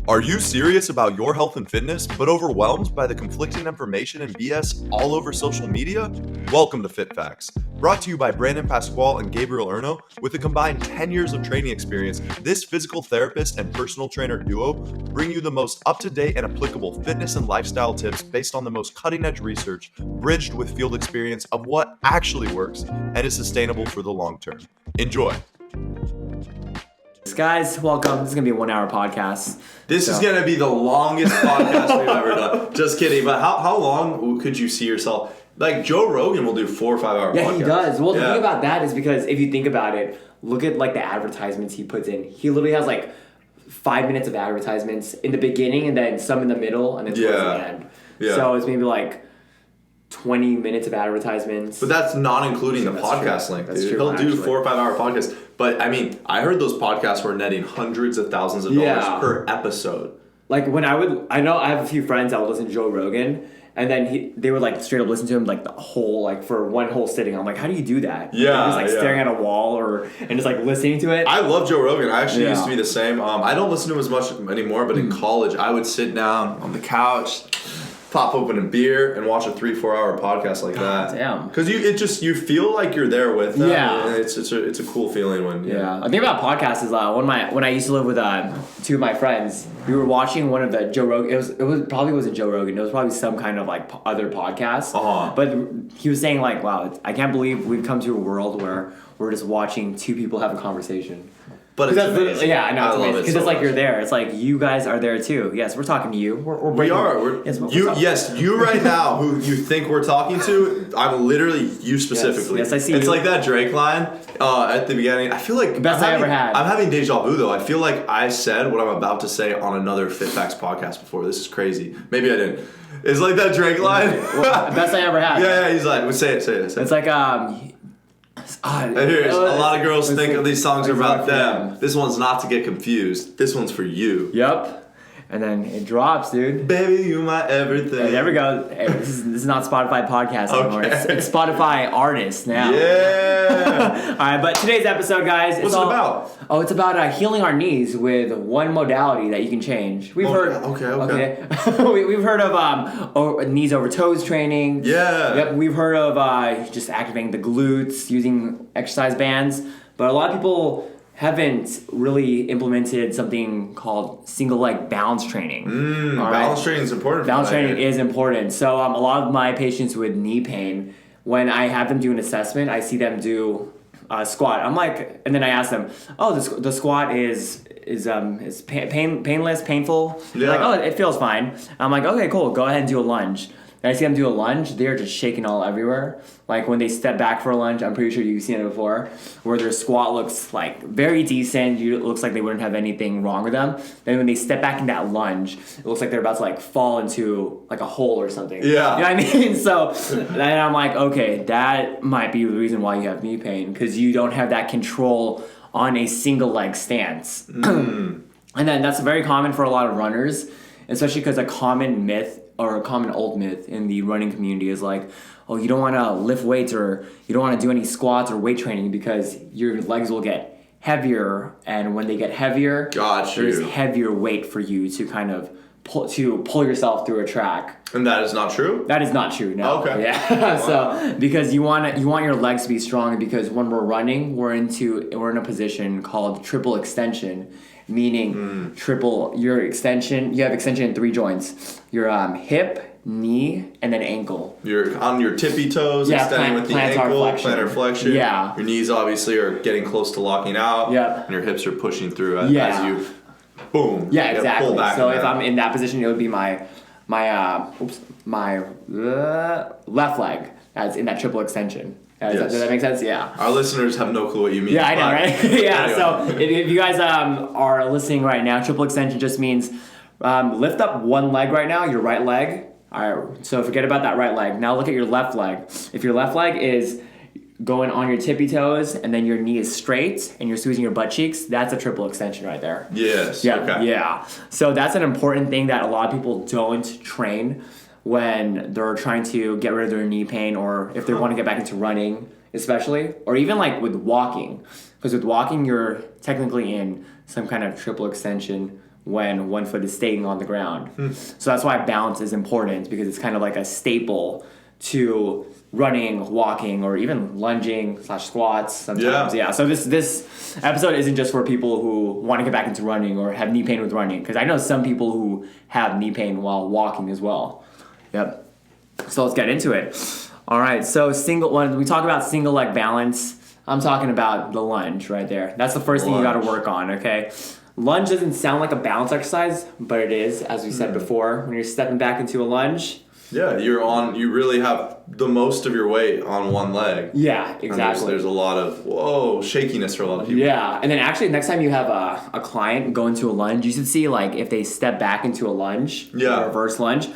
Are you serious about your health and fitness, but overwhelmed by the conflicting information and BS all over social media? Welcome to Fit Facts. Brought to you by Brandon Pascual and Gabe Erno. With a combined 10 years of training experience, this physical therapist and personal trainer duo bring you the most up-to-date and applicable fitness and lifestyle tips based on the most cutting-edge research, bridged with field experience of what actually works and is sustainable for the long term. Enjoy. Guys, welcome. This is going to be a 1 hour podcast. This is going to be the longest podcast we've ever done. Just kidding. But how long could you see yourself? Like Joe Rogan will do 4 or 5 hour podcasts. Yeah, he does. Well, the thing about that is because if you think about it, look at like the advertisements he puts in. He literally has like 5 minutes of advertisements in the beginning and then some in the middle and then towards the end. Yeah. So it's maybe like 20 minutes of advertisements. But that's not including the podcast link, dude. He'll do 4 or 5 hour podcasts. But I mean, I heard those podcasts were netting hundreds of thousands of dollars per episode. Like when I know I have a few friends that would listen to Joe Rogan, and then they would like straight up listen to him like the whole, like for one whole sitting. I'm like, how do you do that? Yeah. Just like staring at a wall and just like listening to it. I love Joe Rogan. I actually used to be the same. I don't listen to him as much anymore, but in college, I would sit down on the couch, pop open a beer, and watch a 3-4 hour podcast like that. Damn. Because you feel like you're there with them. Yeah. And it's a cool feeling when. Yeah. The thing about podcasts is when I used to live with two of my friends, we were watching one of the Joe Rogan. It probably wasn't Joe Rogan. It was probably some kind of like other podcast. But he was saying like, wow, I can't believe we've come to a world where we're just watching two people have a conversation. But it's amazing. Yeah, I know. It's amazing. Because it's like much. You're there. It's like you guys are there too. Yes, we're talking to you. We are. You right now, who you think we're talking to, I'm literally you specifically. Yes, I see. It's like that Drake line at the beginning. I feel like best I ever had. I'm having deja vu though. I feel like I said what I'm about to say on another Fit Facts podcast before. This is crazy. Maybe I didn't. It's like that Drake line. Best I ever had. Yeah. He's like, say it. It's like a lot of girls think these songs are about them. This one's not to get confused. This one's for you. Yep. And then it drops, dude. Baby, you my everything. Hey, there we go. Hey, this is not Spotify podcast anymore. Okay. It's Spotify artist now. Yeah. All right, but today's episode, guys. What's it about? Oh, it's about healing our knees with one modality that you can change. We've heard. Okay. We've heard of knees over toes training. Yeah. Yep. We've heard of just activating the glutes using exercise bands, but a lot of people haven't really implemented something called single leg balance training. Balance training is important. Balance training is important. So a lot of my patients with knee pain, when I have them do an assessment, I see them do a squat. I'm like, and then I ask them, "Oh, the squat is painless, painful?" Yeah. They're like, "Oh, it feels fine." I'm like, "Okay, cool. Go ahead and do a lunge." And I see them do a lunge, they're just shaking all everywhere. Like when they step back for a lunge, I'm pretty sure you've seen it before, where their squat looks like very decent. It looks like they wouldn't have anything wrong with them. Then when they step back in that lunge, it looks like they're about to like fall into like a hole or something. Yeah. You know what I mean? So then I'm like, okay, that might be the reason why you have knee pain, because you don't have that control on a single leg stance. And then that's very common for a lot of runners, especially because a common myth or a common old myth in the running community is like, oh, you don't want to lift weights or you don't want to do any squats or weight training because your legs will get heavier, and when they get heavier, there's heavier weight for you to kind of pull yourself through a track. And that is not true? That is not true, no. Okay. Yeah. Wow. So because you want your legs to be strong, because when we're running, we're in a position called triple extension. Meaning you have extension in 3 joints. Your hip, knee, and then ankle. You're on your tippy toes, extending with the ankle, plantar flexion. Yeah. Your knees obviously are getting close to locking out. Yeah. And your hips are pushing through as you boom. Yeah, exactly. Pull back. So if I'm in that position, it would be my left leg as in that triple extension. Does that make sense? Yeah. Our listeners have no clue what you mean. Yeah, I know, right? Yeah. Anyway. So if you guys are listening right now, triple extension just means lift up one leg right now, your right leg. All right. So forget about that right leg. Now look at your left leg. If your left leg is going on your tippy toes and then your knee is straight and you're squeezing your butt cheeks, that's a triple extension right there. Yes. Yeah. Okay. Yeah. So that's an important thing that a lot of people don't train when they're trying to get rid of their knee pain, or if they want to get back into running, especially, or even like with walking. Because with walking, you're technically in some kind of triple extension when one foot is staying on the ground. So that's why balance is important, because it's kind of like a staple to running, walking, or even lunging / squats sometimes. Yeah. So this episode isn't just for people who want to get back into running or have knee pain with running, because I know some people who have knee pain while walking as well. Yep. So let's get into it. All right. So when we talk about single leg balance, I'm talking about the lunge right there. That's the first thing you got to work on. Okay. Lunge doesn't sound like a balance exercise, but it is, as we said before. When you're stepping back into a lunge. Yeah, you really have the most of your weight on one leg. Yeah, exactly. There's a lot of, shakiness for a lot of people. Yeah, and then actually next time you have a client go into a lunge, you should see like if they step back into a lunge, a reverse lunge,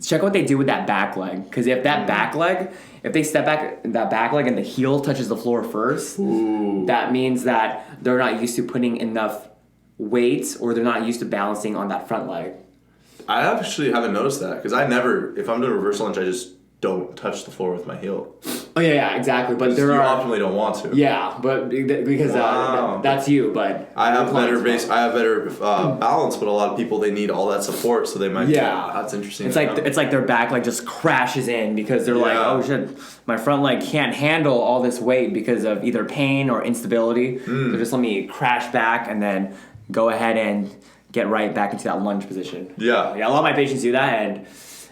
check what they do with that back leg. Because if that back leg, if they step back that back leg and the heel touches the floor first, that means that they're not used to putting enough weight, or they're not used to balancing on that front leg. I actually haven't noticed that, because if I'm doing a reverse lunge, I just don't touch the floor with my heel. Oh yeah, exactly. But you optimally don't want to. Yeah, but because that's you. But I have better balance, but a lot of people, they need all that support, so they might. Yeah, that's interesting. It's like their back leg just crashes in, because they're like, oh shit, my front leg can't handle all this weight because of either pain or instability. So just let me crash back and then go ahead and get right back into that lunge position. Yeah. A lot of my patients do that, and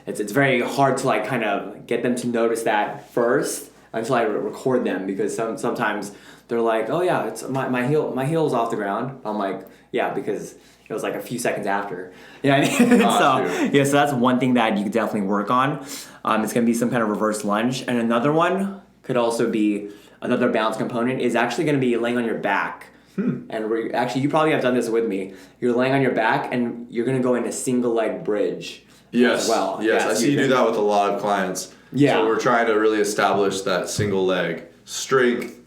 it's very hard to like kind of get them to notice that first until I record them, because sometimes they're like, oh yeah, it's my heel's off the ground. I'm like, yeah, because it was like a few seconds after. Yeah. So that's one thing that you could definitely work on. It's gonna be some kind of reverse lunge, and another one could also be another balance component is actually gonna be laying on your back. And you probably have done this with me. You're laying on your back and you're going to go in a single leg bridge as well. Yes, I see you do that with a lot of clients. Yeah. So we're trying to really establish that single leg strength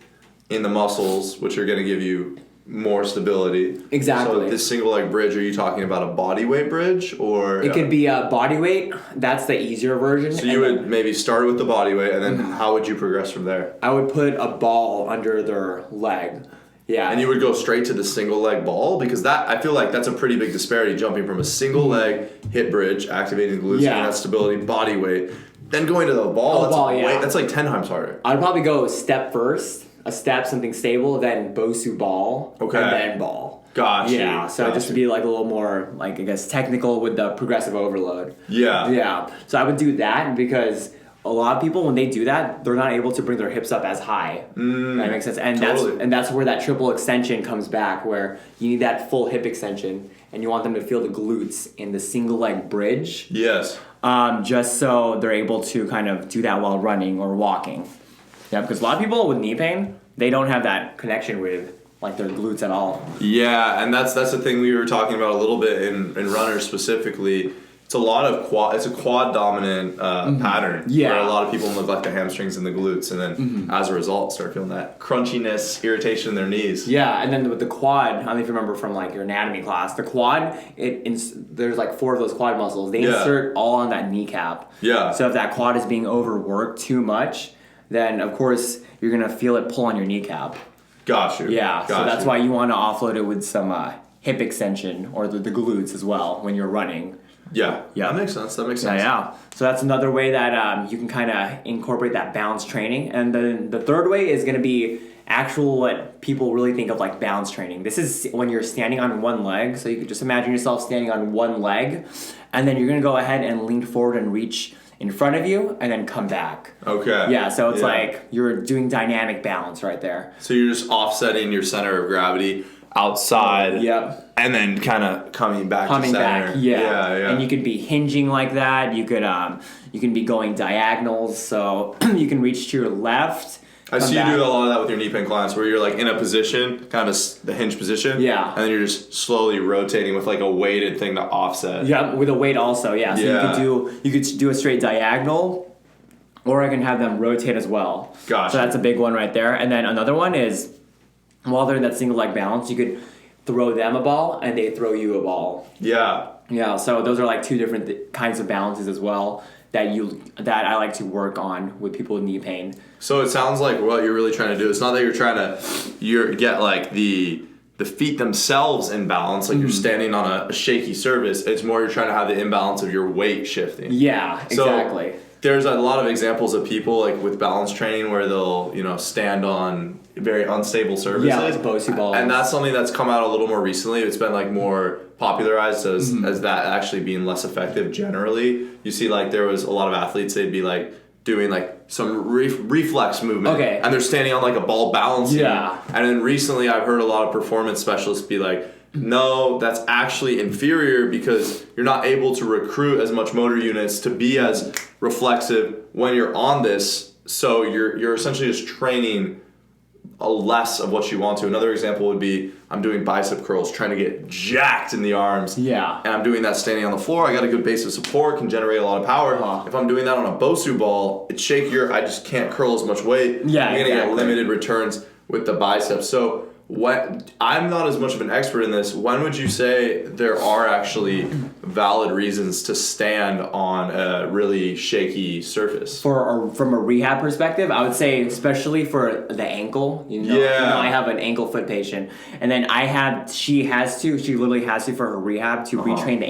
in the muscles, which are going to give you more stability. Exactly. So this single leg bridge, are you talking about a body weight bridge, or? It could be a body weight. That's the easier version. So you would maybe start with the body weight, and then how would you progress from there? I would put a ball under their leg. Yeah. And you would go straight to the single leg ball, because I feel like that's a pretty big disparity, jumping from a single leg hip bridge, activating glutes, getting that stability, body weight, then going to the ball. That's like 10 times harder. I'd probably go step first, a step, something stable, then Bosu ball, and then ball. Gotcha. Yeah, so just to be like a little more, like, I guess, technical with the progressive overload. Yeah. Yeah. So I would do that, because a lot of people, when they do that, they're not able to bring their hips up as high. That makes sense. And that's where that triple extension comes back, where you need that full hip extension, and you want them to feel the glutes in the single leg bridge. Yes. Just so they're able to kind of do that while running or walking. Yeah, because a lot of people with knee pain, they don't have that connection with like their glutes at all. Yeah, and that's the thing we were talking about a little bit in runners specifically. It's a lot of quad dominant pattern, where a lot of people neglect the hamstrings and the glutes, and then as a result start feeling that crunchiness, irritation in their knees. Yeah, and then with the quad, I don't know if you remember from like your anatomy class, the quad, there's like 4 of those quad muscles. They insert all on that kneecap. Yeah. So if that quad is being overworked too much, then of course you're gonna feel it pull on your kneecap. Got you. Yeah. So that's why you want to offload it with some hip extension or the glutes as well when you're running. Yeah, that makes sense. Yeah. So that's another way that you can kind of incorporate that balance training. And then the third way is going to be actual what people really think of like balance training. This is when you're standing on one leg. So you could just imagine yourself standing on one leg, and then you're going to go ahead and lean forward and reach in front of you and then come back. Okay. Yeah, so it's like you're doing dynamic balance right there. So you're just offsetting your center of gravity outside. Yep. And then kind of coming back to center. Yeah. And you could be hinging like that. You can be going diagonals, so you can reach to your left. I see you do a lot of that with your knee pain clients, where you're like in a position, kind of the hinge position. Yeah. And then you're just slowly rotating with like a weighted thing to offset. Yeah, with a weight also. Yeah. So you could do a straight diagonal, or I can have them rotate as well. Gotcha. So that's a big one right there. And then another one is, while they're in that single leg balance, you could throw them a ball and they throw you a ball. Yeah. Yeah, so those are like 2 different kinds of balances as well that I like to work on with people with knee pain. So it sounds like what you're really trying to do, it's not that you're trying to get like the the feet themselves in balance, like you're standing on a shaky surface. It's more you're trying to have the imbalance of your weight shifting. Yeah, exactly. So there's a lot of examples of people like with balance training where they'll, stand on very unstable surfaces. Yeah, like Bosu balls. And that's something that's come out a little more recently. It's been like more popularized as that actually being less effective generally. You see like there was a lot of athletes, they'd be like doing like some reflex movement. Okay. And they're standing on like a ball balancing. Yeah. And then recently I've heard a lot of performance specialists be like, no, that's actually inferior because you're not able to recruit as much motor units to be as reflexive when you're on this. So you're essentially just training a less of what you want to. Another example would be I'm doing bicep curls, trying to get jacked in the arms. Yeah. And I'm doing that standing on the floor. I got a good base of support, can generate a lot of power. If I'm doing that on a Bosu ball, it's shakier. I just can't curl as much weight. Yeah, I'm going to get limited returns with the biceps. So I'm not as much of an expert in this. When would you say there are actually valid reasons to stand on a really shaky surface? From a rehab perspective, I would say especially for the ankle. I have an ankle foot patient, and then she literally has to for her rehab to retrain the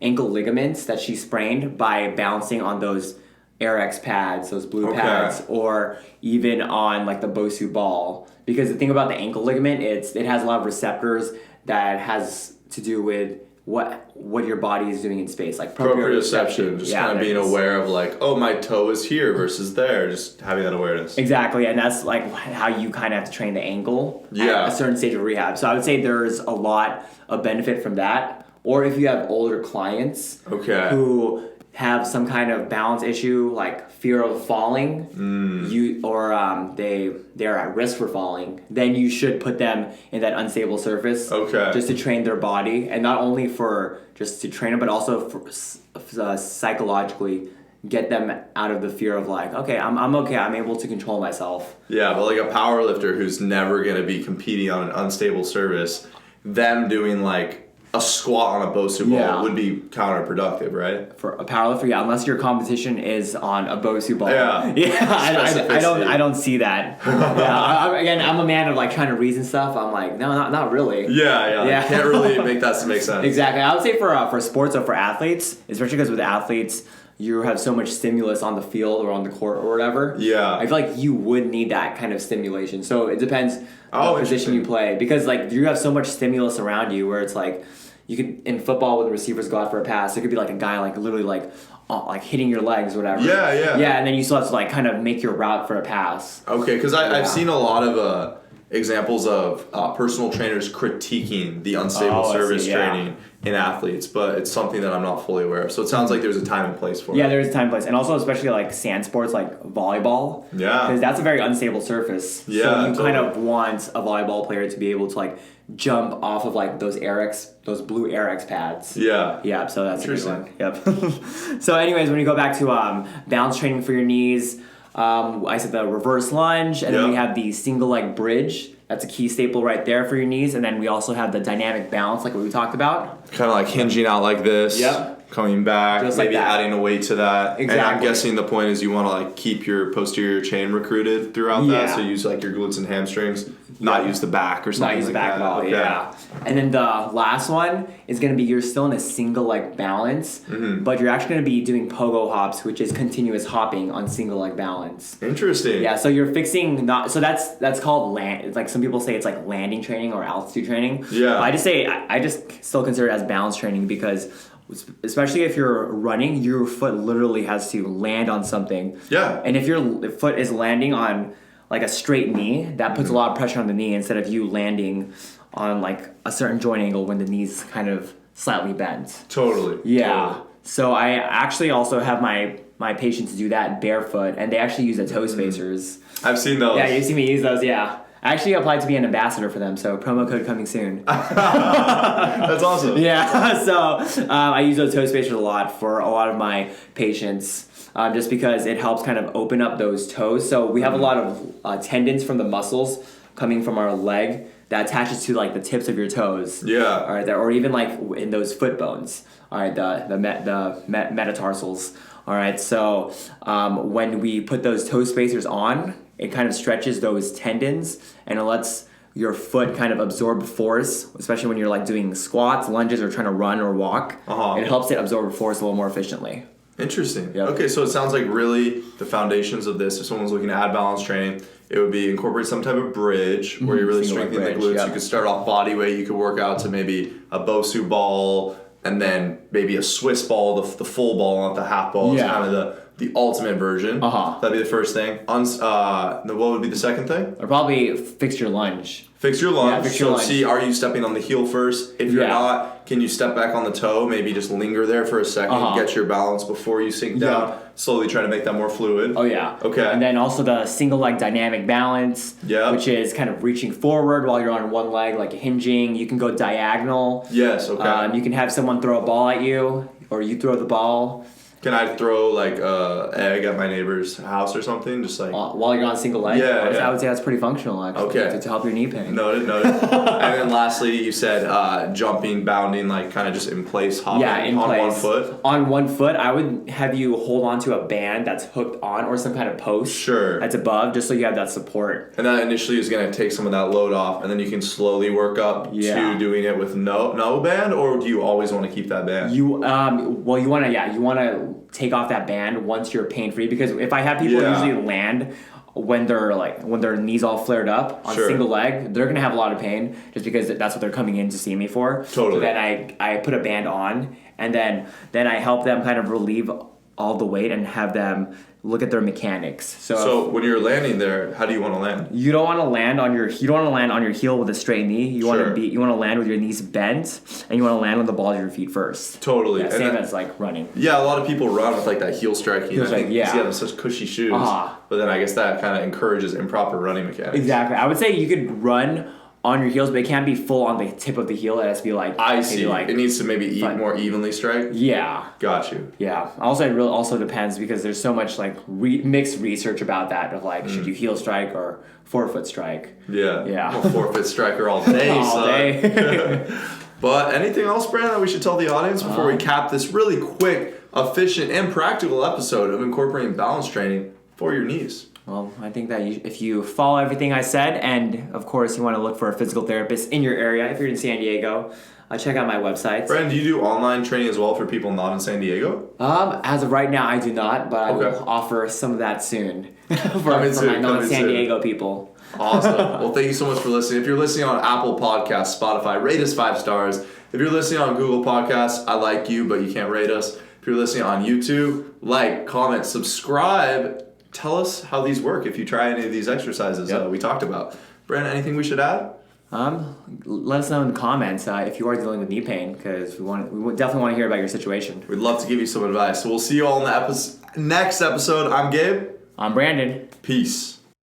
ankle ligaments that she sprained by bouncing on those AirX pads, those blue pads, or even on like the Bosu ball. Because the thing about the ankle ligament, it has a lot of receptors that has to do with what your body is doing in space, like proprioception. Just kind of being aware of like, oh, my toe is here versus there, just having that awareness. Exactly, and that's like how you kind of have to train the ankle at a certain stage of rehab. So I would say there's a lot of benefit from that. Or if you have older clients who have some kind of balance issue, like fear of falling, they're at risk for falling, then you should put them in that unstable surface just to train their body, and not only for just to train them, but also for psychologically get them out of the fear of like, okay, I'm okay, I'm able to control myself. Yeah, but like a power lifter who's never going to be competing on an unstable surface, them doing like a squat on a Bosu ball would be counterproductive, right? For a powerlifter, unless your competition is on a Bosu ball. I don't see that. I'm a man of like trying to reason stuff. I'm like, no, not really. I can't really make that to make sense. Exactly. I would say for sports or for athletes, especially because with athletes, you have so much stimulus on the field or on the court or whatever. I feel like you would need that kind of stimulation. So it depends what position you play, because like you have so much stimulus around you where it's like, you could, in football, when the receivers go out for a pass, it could be like a guy like literally like hitting your legs or whatever. And then you still have to like kind of make your route for a pass. Okay, because I've seen a lot of examples of personal trainers critiquing the unstable service training in athletes, but it's something that I'm not fully aware of. So it sounds like there's a time and place for it. Yeah, there's a time and place. And also especially like sand sports like volleyball. Because that's a very unstable surface. So you kind of want a volleyball player to be able to like jump off of like those blue AirX pads. So that's a good one. So anyways, when you go back to balance training for your knees, I said the reverse lunge, and then we have the single leg bridge. That's a key staple right there for your knees. And then we also have the dynamic balance, like what we talked about. Kind of like hinging out like this. Coming back, just maybe like adding a weight to that. Exactly. And I'm guessing the point is you want to like keep your posterior chain recruited throughout that. So use like your glutes and hamstrings, not use the back or something. Not use the back wall, And then the last one is going to be you're still in a single leg balance, but you're actually going to be doing pogo hops, which is continuous hopping on single leg balance. Interesting. Yeah, so you're fixing that's called land. It's like some people say it's like landing training or altitude training. I just still consider it as balance training because especially if you're running, your foot literally has to land on something. And if your foot is landing on like a straight knee, that puts a lot of pressure on the knee instead of you landing on like a certain joint angle when the knee's kind of slightly bent. Totally. So I actually also have my patients do that barefoot, and they actually use the toe spacers. I've seen those. Yeah, you see me use those, I actually applied to be an ambassador for them, so promo code coming soon. That's awesome. So I use those toe spacers a lot for a lot of my patients, just because it helps kind of open up those toes. So we have a lot of tendons from the muscles coming from our leg that attaches to like the tips of your toes. All right, or even like in those foot bones. All right, the metatarsals. All right, so when we put those toe spacers on, it kind of stretches those tendons and it lets your foot kind of absorb force, especially when you're like doing squats, lunges, or trying to run or walk. It helps it absorb force a little more efficiently. Interesting. Yep. Okay, so it sounds like really the foundations of this, if someone's looking to add balance training, it would be incorporate some type of bridge where you're really Single leg strengthening the bridge, glutes. yep. You could start off body weight. You could work out to maybe a Bosu ball and then maybe a Swiss ball, the full ball, not the half ball. Yeah. It's kind of the ultimate version. That'd be the first thing. What would be the second thing? Or probably fix your lunge. Fix your lunge. Yeah, fix your lunge. See, are you stepping on the heel first? If you're not, can you step back on the toe? Maybe just linger there for a second, get your balance before you sink down. Slowly try to make that more fluid. Oh, yeah. Okay. And then also the single leg dynamic balance, which is kind of reaching forward while you're on one leg, like hinging. You can go diagonal. Yes, okay. You can have someone throw a ball at you, or you throw the ball. Can I throw like egg at my neighbor's house or something? Just like while you're on single leg? Yeah, I would say that's pretty functional, actually. Okay. To help your knee pain. Noted. And then lastly, you said jumping, bounding, like kind of just in place, hopping in on place. one foot. On one foot, I would have you hold on to a band that's hooked on or some kind of post that's above, just so you have that support. And that initially is going to take some of that load off, and then you can slowly work up to doing it with no band, or do you always want to keep that band? You want to take off that band once you're pain free, because if I have people usually land when their knees all flared up on single leg, they're gonna have a lot of pain just because that's what they're coming in to see me for. Totally. So then I put a band on, and then I help them kind of relieve all the weight and have them look at their mechanics. So when you're landing there, how do you want to land? You don't want to land on your heel with a straight knee. You want to land with your knees bent, and you want to land on the balls of your feet first. Totally. Yeah, same as like running. Yeah, a lot of people run with like that heel striking. Heel strike, you have such cushy shoes. But then I guess that kind of encourages improper running mechanics. Exactly. I would say you could run on your heels, but it can't be full on the tip of the heel. It has to be like it needs to maybe more evenly strike. Yeah. Got you. Yeah. Also, it really also depends, because there's so much like mixed research about that of like should you heel strike or forefoot strike. Yeah. Yeah. Well, forefoot striker all day. All day. But anything else, Brandon, that we should tell the audience before we cap this really quick, efficient, and practical episode of incorporating balance training for your knees? Well, I think that if you follow everything I said, and of course you want to look for a physical therapist in your area, if you're in San Diego, check out my website. Brandon, do you do online training as well for people not in San Diego? As of right now, I do not, but I will offer some of that soon for my non-San Diego people. Awesome. Well, thank you so much for listening. If you're listening on Apple Podcasts, Spotify, rate us 5 stars. If you're listening on Google Podcasts, I like you, but you can't rate us. If you're listening on YouTube, like, comment, subscribe. Tell us how these work if you try any of these exercises we talked about. Brandon, anything we should add? Let us know in the comments if you are dealing with knee pain, because we definitely want to hear about your situation. We'd love to give you some advice. So we'll see you all in the next episode. I'm Gabe. I'm Brandon. Peace.